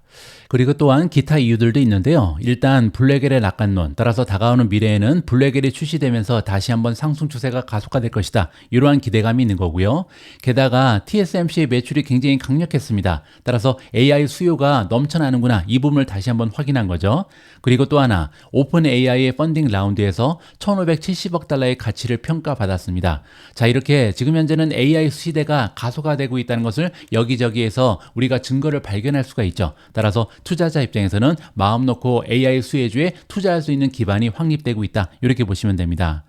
그리고 또한 기타 이유들도 있는데요. 일단 블랙엘의 낙관론, 따라서 다가오는 미래에는 블랙엘이 출시되면서 다시 한번 상승 추세가 가속화될 것이다. 이러한 기대감이 있는 거고요. 게다가 TSMC의 매출이 굉장히 강력했습니다. 따라서 AI 수요가 넘쳐나는구나, 이 부분을 다시 한번 확인한 거죠. 그리고 또 하나, 오픈 AI의 펀딩 라운드에서 1,570억 달러의 가치를 평가받았습니다. 자, 이렇게 지금 현재는 AI 시대가 가속화되고 있다는 것을 여기저기에서 우리가 증거를 발견할 수가 있죠. 따라서 투자자 입장에서는 마음 놓고 AI 수혜주에 투자할 수 있는 기반이 확립되고 있다. 이렇게 보시면 됩니다.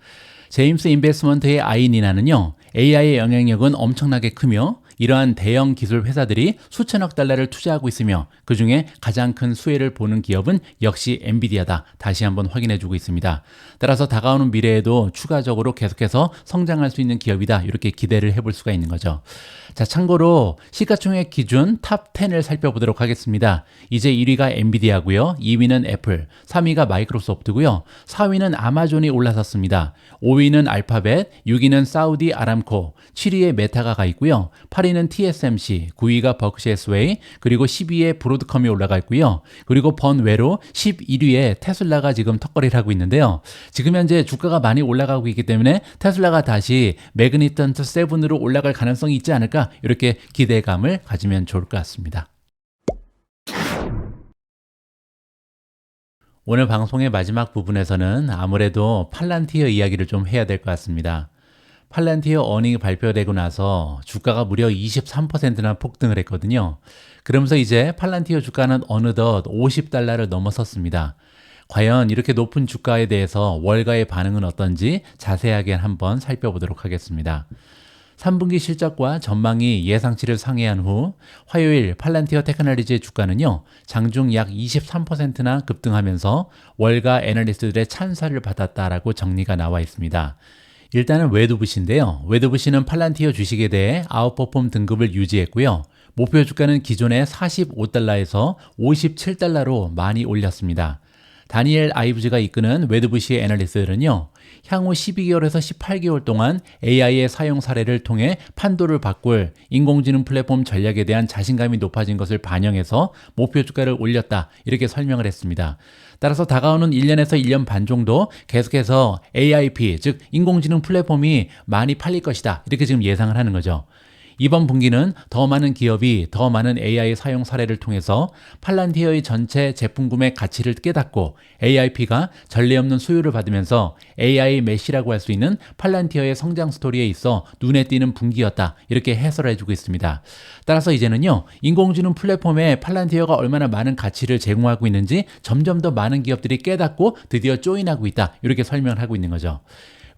제임스 인베스먼트의 아이니나는요, AI의 영향력은 엄청나게 크며 이러한 대형 기술 회사들이 수천억 달러를 투자하고 있으며 그 중에 가장 큰 수혜를 보는 기업은 역시 엔비디아다. 다시 한번 확인해주고 있습니다. 따라서 다가오는 미래에도 추가적으로 계속해서 성장할 수 있는 기업이다. 이렇게 기대를 해볼 수가 있는 거죠. 자, 참고로 시가총액 기준 탑 10을 살펴보도록 하겠습니다. 이제 1위가 엔비디아고요. 2위는 애플, 3위가 마이크로소프트고요. 4위는 아마존이 올라섰습니다. 5위는 알파벳, 6위는 사우디 아람코, 7위에 메타가 가 있고요. 8위는 TSMC, 9위가 버크셔 해스웨이, 그리고 10위에 브로드컴이 올라가 있고요. 그리고 번외로 11위에 테슬라가 지금 턱걸이를 하고 있는데요. 지금 현재 주가가 많이 올라가고 있기 때문에 테슬라가 다시 매그니턴트 7으로 올라갈 가능성이 있지 않을까, 이렇게 기대감을 가지면 좋을 것 같습니다. 오늘 방송의 마지막 부분에서는 아무래도 팔란티어 이야기를 좀 해야 될 것 같습니다. 팔란티어 어닝이 발표되고 나서 주가가 무려 23%나 폭등을 했거든요. 그러면서 이제 팔란티어 주가는 어느덧 50달러를 넘어섰습니다. 과연 이렇게 높은 주가에 대해서 월가의 반응은 어떤지 자세하게 한번 살펴보도록 하겠습니다. 3분기 실적과 전망이 예상치를 상회한 후 화요일 팔란티어 테크놀로지의 주가는요, 장중 약 23%나 급등하면서 월가 애널리스트들의 찬사를 받았다라고 정리가 나와 있습니다. 일단은 웨드부시인데요. 웨드부시는 팔란티어 주식에 대해 아웃퍼폼 등급을 유지했고요. 목표 주가는 기존의 45달러에서 57달러로 많이 올렸습니다. 다니엘 아이브즈가 이끄는 웨드부시의 애널리스트들은요, 향후 12개월에서 18개월 동안 AI의 사용 사례를 통해 판도를 바꿀 인공지능 플랫폼 전략에 대한 자신감이 높아진 것을 반영해서 목표 주가를 올렸다, 이렇게 설명을 했습니다. 따라서 다가오는 1년에서 1년 반 정도 계속해서 AIP, 즉 인공지능 플랫폼이 많이 팔릴 것이다, 이렇게 지금 예상을 하는 거죠. 이번 분기는 더 많은 기업이 더 많은 AI 사용 사례를 통해서 팔란티어의 전체 제품 구매 가치를 깨닫고 AIP가 전례 없는 수요를 받으면서 AI 메시라고 할 수 있는 팔란티어의 성장 스토리에 있어 눈에 띄는 분기였다, 이렇게 해설해주고 있습니다. 따라서 이제는요, 인공지능 플랫폼에 팔란티어가 얼마나 많은 가치를 제공하고 있는지 점점 더 많은 기업들이 깨닫고 드디어 조인하고 있다, 이렇게 설명을 하고 있는 거죠.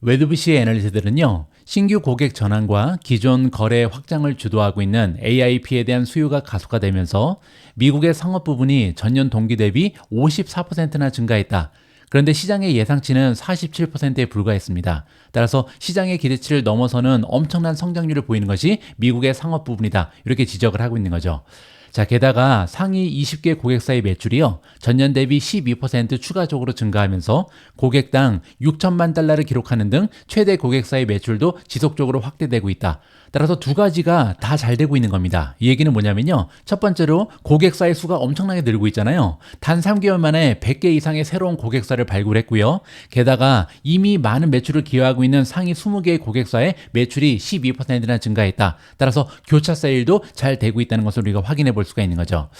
웨드부시의 애널리스트들은요, 신규 고객 전환과 기존 거래 확장을 주도하고 있는 AIP에 대한 수요가 가속화되면서 미국의 상업 부분이 전년 동기 대비 54%나 증가했다. 그런데 시장의 예상치는 47%에 불과했습니다. 따라서 시장의 기대치를 넘어서는 엄청난 성장률을 보이는 것이 미국의 상업 부분이다, 이렇게 지적을 하고 있는 거죠. 자, 게다가 상위 20개 고객사의 매출이요, 전년 대비 12% 추가적으로 증가하면서 고객당 6천만 달러를 기록하는 등 최대 고객사의 매출도 지속적으로 확대되고 있다. 따라서 두 가지가 다 잘 되고 있는 겁니다. 이 얘기는 뭐냐면요, 첫 번째로 고객사의 수가 엄청나게 늘고 있잖아요. 단 3개월 만에 100개 이상의 새로운 고객사를 발굴했고요. 게다가 이미 많은 매출을 기여하고 있는 상위 20개의 고객사의 매출이 12%나 증가했다. 따라서 교차 세일도 잘 되고 있다는 것을 우리가 확인해 볼 수가 있는 거죠.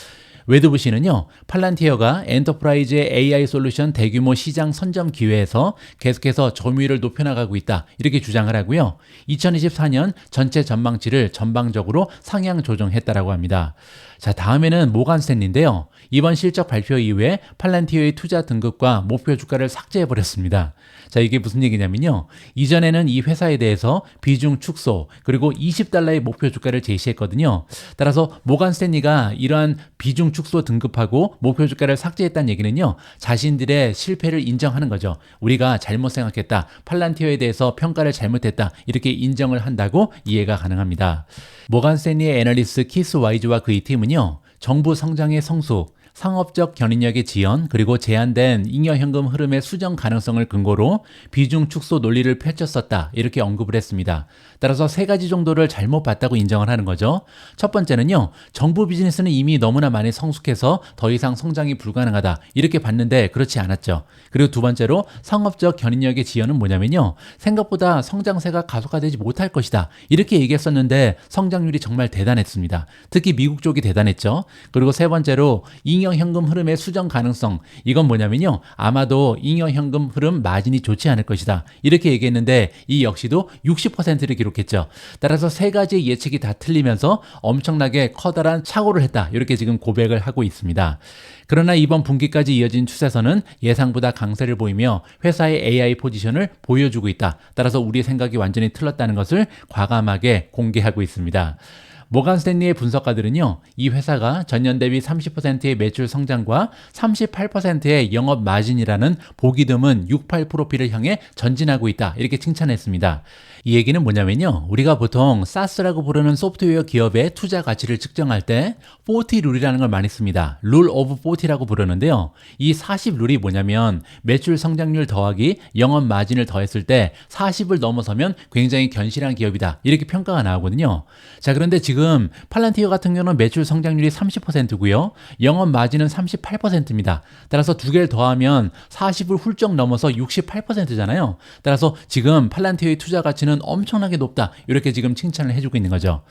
웨드부시는요, 팔란티어가 엔터프라이즈의 AI 솔루션 대규모 시장 선점 기회에서 계속해서 점유율을 높여나가고 있다, 이렇게 주장을 하고요. 2024년 전체 전망치를 전방적으로 상향 조정했다라고 합니다. 자, 다음에는 모간 스탠리인데요. 이번 실적 발표 이후에 팔란티어의 투자 등급과 목표 주가를 삭제해버렸습니다. 자, 이게 무슨 얘기냐면요, 이전에는 이 회사에 대해서 비중 축소 그리고 20달러의 목표 주가를 제시했거든요. 따라서 모간 스탠리가 이러한 비중 축소 등급하고 목표 주가를 삭제했다는 얘기는요, 자신들의 실패를 인정하는 거죠. 우리가 잘못 생각했다, 팔란티어에 대해서 평가를 잘못했다, 이렇게 인정을 한다고 이해가 가능합니다. 모간 스탠리의 애널리스트 키스 와이즈와 그의 팀은요, 정부 성장의 성숙, 상업적 견인력의 지연, 그리고 제한된 잉여현금 흐름의 수정 가능성을 근거로 비중 축소 논리를 펼쳤었다, 이렇게 언급을 했습니다. 따라서 세 가지 정도를 잘못 봤다고 인정을 하는 거죠. 첫 번째는요, 정부 비즈니스는 이미 너무나 많이 성숙해서 더 이상 성장이 불가능하다, 이렇게 봤는데 그렇지 않았죠. 그리고 두 번째로 상업적 견인력의 지연은 뭐냐면요, 생각보다 성장세가 가속화되지 못할 것이다, 이렇게 얘기했었는데 성장률이 정말 대단했습니다. 특히 미국 쪽이 대단했죠. 그리고 세 번째로 잉여현금 흐름의 수정 가능성, 이건 뭐냐면요, 아마도 잉여현금 흐름 마진이 좋지 않을 것이다, 이렇게 얘기했는데 이 역시도 60%를 기록했죠. 따라서 세 가지 예측이 다 틀리면서 엄청나게 커다란 착오를 했다, 이렇게 지금 고백을 하고 있습니다. 그러나 이번 분기까지 이어진 추세선은 예상보다 강세를 보이며 회사의 AI 포지션을 보여주고 있다. 따라서 우리 생각이 완전히 틀렸다는 것을 과감하게 공개하고 있습니다. 모간 스탠리의 분석가들은요, 이 회사가 전년 대비 30%의 매출 성장과 38%의 영업 마진이라는 보기 드문 68 프로필을 향해 전진하고 있다, 이렇게 칭찬했습니다. 이 얘기는 뭐냐면요, 우리가 보통 SaaS라고 부르는 소프트웨어 기업의 투자 가치를 측정할 때 40 룰이라는 걸 많이 씁니다. 룰 오브 40라고 부르는데요, 이 40 룰이 뭐냐면 매출 성장률 더하기 영업 마진을 더했을 때 40을 넘어서면 굉장히 견실한 기업이다, 이렇게 평가가 나오거든요. 자, 그런데 지금 팔란티어 같은 경우는 매출 성장률이 30%고요. 영업 마진은 38%입니다. 따라서 두 개를 더하면 40을 훌쩍 넘어서 68%잖아요. 따라서 지금 팔란티어의 투자 가치는 엄청나게 높다, 이렇게 지금 칭찬을 해주고 있는 거죠.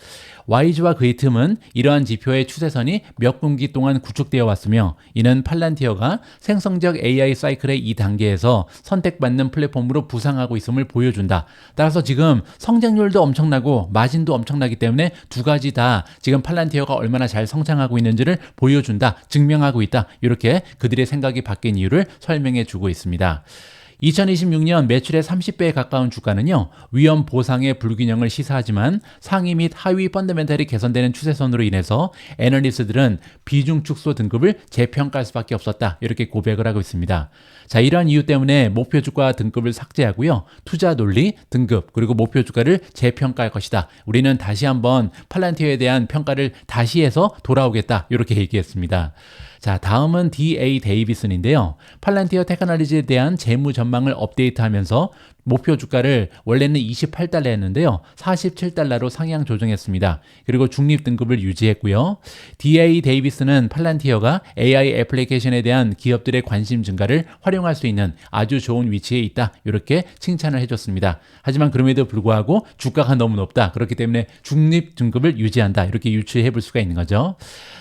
와이즈와 그의 팀은 이러한 지표의 추세선이 몇 분기 동안 구축되어 왔으며, 이는 팔란티어가 생성적 AI 사이클의 이 단계에서 선택받는 플랫폼으로 부상하고 있음을 보여준다. 따라서 지금 성장률도 엄청나고 마진도 엄청나기 때문에 두 가지 다 지금 팔란티어가 얼마나 잘 성장하고 있는지를 보여준다, 증명하고 있다, 이렇게 그들의 생각이 바뀐 이유를 설명해 주고 있습니다. 2026년 매출의 30배에 가까운 주가는요, 위험 보상의 불균형을 시사하지만 상위 및 하위 펀더멘탈이 개선되는 추세선으로 인해서 애널리스트들은 비중 축소 등급을 재평가할 수밖에 없었다. 이렇게 고백을 하고 있습니다. 자, 이러한 이유 때문에 목표 주가 등급을 삭제하고요, 투자 논리, 등급, 그리고 목표 주가를 재평가할 것이다. 우리는 다시 한번 팔란티어에 대한 평가를 다시 해서 돌아오겠다. 이렇게 얘기했습니다. 자, 다음은 D.A. 데이비슨인데요. 팔란티어 테크놀로지에 대한 재무 전망을 업데이트하면서 목표 주가를 원래는 28달러였는데요. 47달러로 상향 조정했습니다. 그리고 중립 등급을 유지했고요. D.A. 데이비스는 팔란티어가 AI 애플리케이션에 대한 기업들의 관심 증가를 활용할 수 있는 아주 좋은 위치에 있다. 이렇게 칭찬을 해줬습니다. 하지만 그럼에도 불구하고 주가가 너무 높다. 그렇기 때문에 중립 등급을 유지한다. 이렇게 유추해 볼 수가 있는 거죠.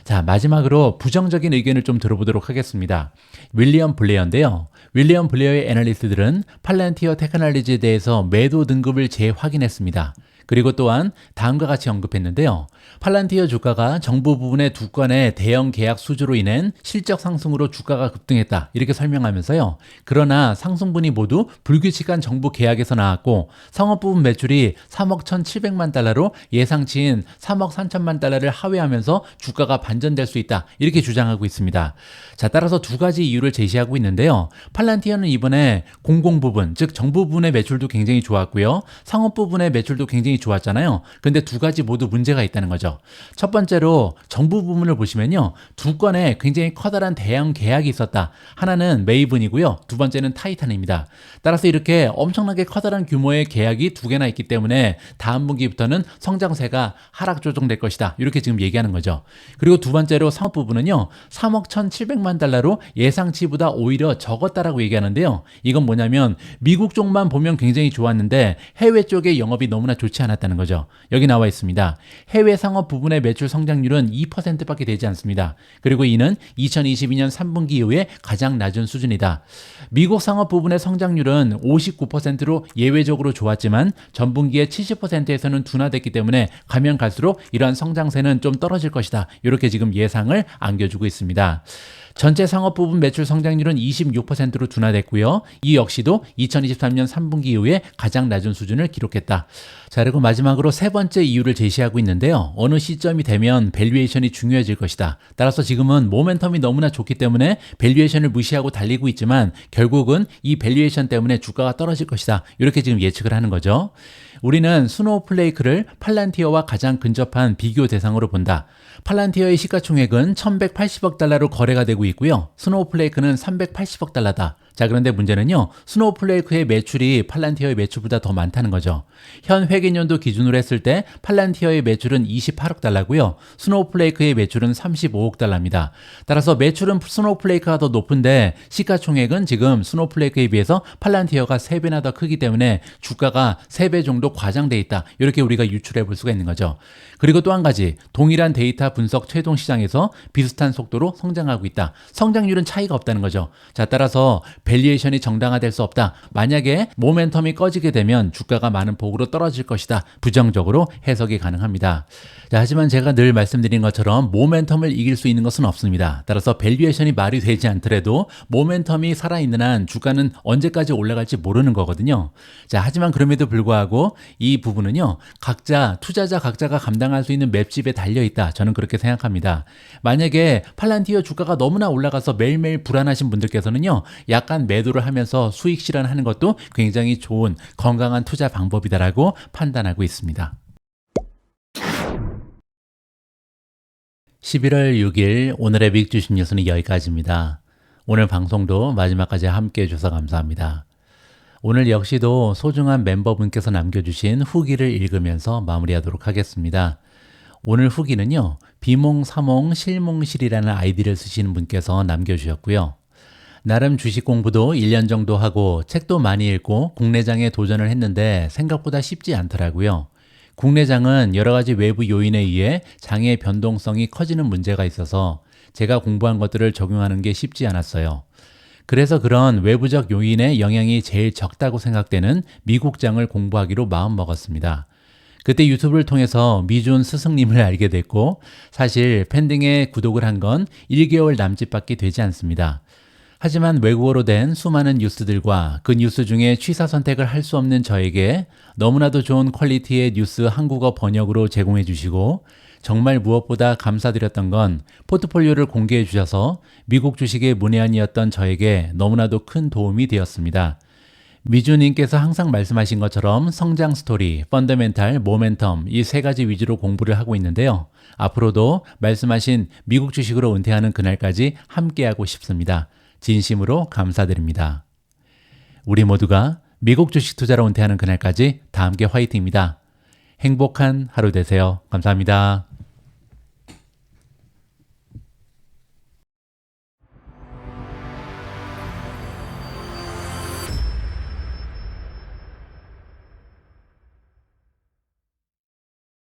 자, 마지막으로 부정적인 의견을 좀 들어보도록 하겠습니다. 윌리엄 블레어인데요. 윌리엄 블레어의 애널리스트들은 팔란티어 테크놀로지에 대해서 매도 등급을 재확인했습니다. 그리고 또한 다음과 같이 언급했는데요. 팔란티어 주가가 정부 부분의 두 건의 대형 계약 수주로 인한 실적 상승으로 주가가 급등했다. 이렇게 설명하면서요. 그러나 상승분이 모두 불규칙한 정부 계약에서 나왔고 상업 부분 매출이 3억 1,700만 달러로 예상치인 3억 3천만 달러를 하회하면서 주가가 반전될 수 있다. 이렇게 주장하고 있습니다. 자, 따라서 두 가지 이유를 제시하고 있는데요. 팔란티어는 이번에 공공 부분, 즉 정부 부분의 매출도 굉장히 좋았고요. 상업 부분의 매출도 굉장히 좋았잖아요. 근데 두 가지 모두 문제가 있다는 거죠. 첫 번째로 정부 부문을 보시면요. 두 건의 굉장히 커다란 대형 계약이 있었다. 하나는 메이븐이고요. 두 번째는 타이탄입니다. 따라서 이렇게 엄청나게 커다란 규모의 계약이 두 개나 있기 때문에 다음 분기부터는 성장세가 하락 조정될 것이다. 이렇게 지금 얘기하는 거죠. 그리고 두 번째로 상업 부분은요. 3억 1,700만 달러로 예상치보다 오히려 적었다라고 얘기하는데요. 이건 뭐냐면 미국 쪽만 보면 굉장히 좋았는데 해외 쪽의 영업이 너무나 좋지 않았다는 거죠. 여기 나와 있습니다. 해외 상업 부분의 매출 성장률은 2%밖에 되지 않습니다. 그리고 이는 2022년 3분기 이후에 가장 낮은 수준이다. 미국 상업 부분의 성장률은 59%로 예외적으로 좋았지만 전분기의 70%에서는 둔화됐기 때문에 가면 갈수록 이러한 성장세는 좀 떨어질 것이다. 이렇게 지금 예상을 안겨주고 있습니다. 전체 상업 부분 매출 성장률은 26%로 둔화됐고요. 이 역시도 2023년 3분기 이후에 가장 낮은 수준을 기록했다. 자, 그리고 마지막으로 세 번째 이유를 제시하고 있는데요. 어느 시점이 되면 밸류에이션이 중요해질 것이다. 따라서 지금은 모멘텀이 너무나 좋기 때문에 밸류에이션을 무시하고 달리고 있지만 결국은 이 밸류에이션 때문에 주가가 떨어질 것이다. 이렇게 지금 예측을 하는 거죠. 우리는 스노우플레이크를 팔란티어와 가장 근접한 비교 대상으로 본다. 팔란티어의 시가총액은 1,180억 달러로 거래가 되고 있고요. 스노우플레이크는 380억 달러다. 자, 그런데 문제는요. 스노우플레이크의 매출이 팔란티어의 매출보다 더 많다는 거죠. 현 회계년도 기준으로 했을 때 팔란티어의 매출은 28억 달러고요. 스노우플레이크의 매출은 35억 달러입니다. 따라서 매출은 스노우플레이크가 더 높은데 시가총액은 지금 스노우플레이크에 비해서 팔란티어가 3배나 더 크기 때문에 주가가 3배 정도 과장돼 있다. 이렇게 우리가 유출해 볼 수가 있는 거죠. 그리고 또 한 가지, 동일한 데이터 분석 최종 시장에서 비슷한 속도로 성장하고 있다. 성장률은 차이가 없다는 거죠. 자, 따라서 밸류에이션이 정당화될 수 없다. 만약에 모멘텀이 꺼지게 되면 주가가 많은 폭으로 떨어질 것이다. 부정적으로 해석이 가능합니다. 자, 하지만 제가 늘 말씀드린 것처럼 모멘텀을 이길 수 있는 것은 없습니다. 따라서 밸류에이션이 말이 되지 않더라도 모멘텀이 살아있는 한 주가는 언제까지 올라갈지 모르는 거거든요. 자, 하지만 그럼에도 불구하고 이 부분은요. 투자자 각자가 감당할 수 있는 맵집에 달려있다. 저는 그렇게 생각합니다. 만약에 팔란티어 주가가 너무나 올라가서 매일매일 불안하신 분들께서는요. 약간 매도를 하면서 수익 실현하는 것도 굉장히 좋은 건강한 투자 방법이다라고 판단하고 있습니다. 11월 6일 오늘의 빅 주식 뉴스는 여기까지입니다. 오늘 방송도 마지막까지 함께해 주셔서 감사합니다. 오늘 역시도 소중한 멤버분께서 남겨주신 후기를 읽으면서 마무리하도록 하겠습니다. 오늘 후기는요. 비몽사몽 실몽실이라는 아이디를 쓰시는 분께서 남겨주셨고요. 나름 주식 공부도 1년 정도 하고 책도 많이 읽고 국내장에 도전을 했는데 생각보다 쉽지 않더라고요. 국내장은 여러 가지 외부 요인에 의해 장의 변동성이 커지는 문제가 있어서 제가 공부한 것들을 적용하는 게 쉽지 않았어요. 그래서 그런 외부적 요인의 영향이 제일 적다고 생각되는 미국장을 공부하기로 마음먹었습니다. 그때 유튜브를 통해서 미준 스승님을 알게 됐고 사실 팬딩에 구독을 한 건 1개월 남짓밖에 되지 않습니다. 하지만 외국어로 된 수많은 뉴스들과 그 뉴스 중에 취사 선택을 할 수 없는 저에게 너무나도 좋은 퀄리티의 뉴스 한국어 번역으로 제공해 주시고 정말 무엇보다 감사드렸던 건 포트폴리오를 공개해 주셔서 미국 주식의 문외한이었던 저에게 너무나도 큰 도움이 되었습니다. 미주님께서 항상 말씀하신 것처럼 성장 스토리, 펀더멘탈, 모멘텀 이 세 가지 위주로 공부를 하고 있는데요. 앞으로도 말씀하신 미국 주식으로 은퇴하는 그날까지 함께하고 싶습니다. 진심으로 감사드립니다. 우리 모두가 미국 주식 투자로 은퇴하는 그날까지 다 함께 화이팅입니다. 행복한 하루 되세요. 감사합니다.